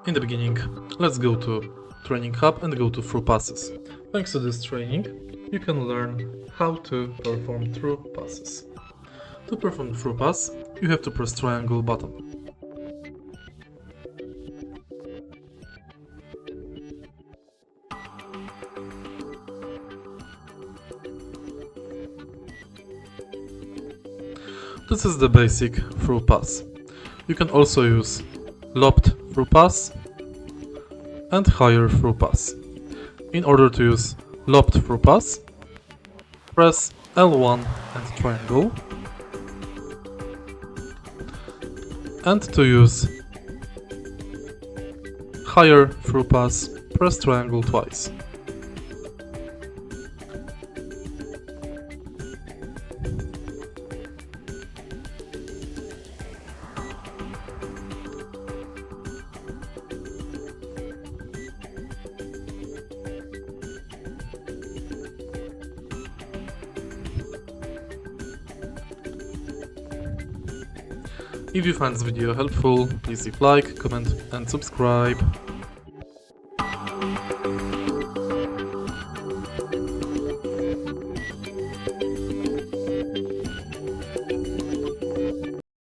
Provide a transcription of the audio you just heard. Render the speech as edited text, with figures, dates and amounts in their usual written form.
In the beginning, let's go to Training Hub and go to Through Passes. Thanks to this training, you can learn how to perform through passes. To perform the through pass, you have to press triangle button. This is the basic through pass. You can also use Lobbed through pass and higher through pass. In order to use Lobbed through pass, press L1 and triangle. And to use higher through pass, press triangle twice. If you find this video helpful, please leave like, comment and subscribe.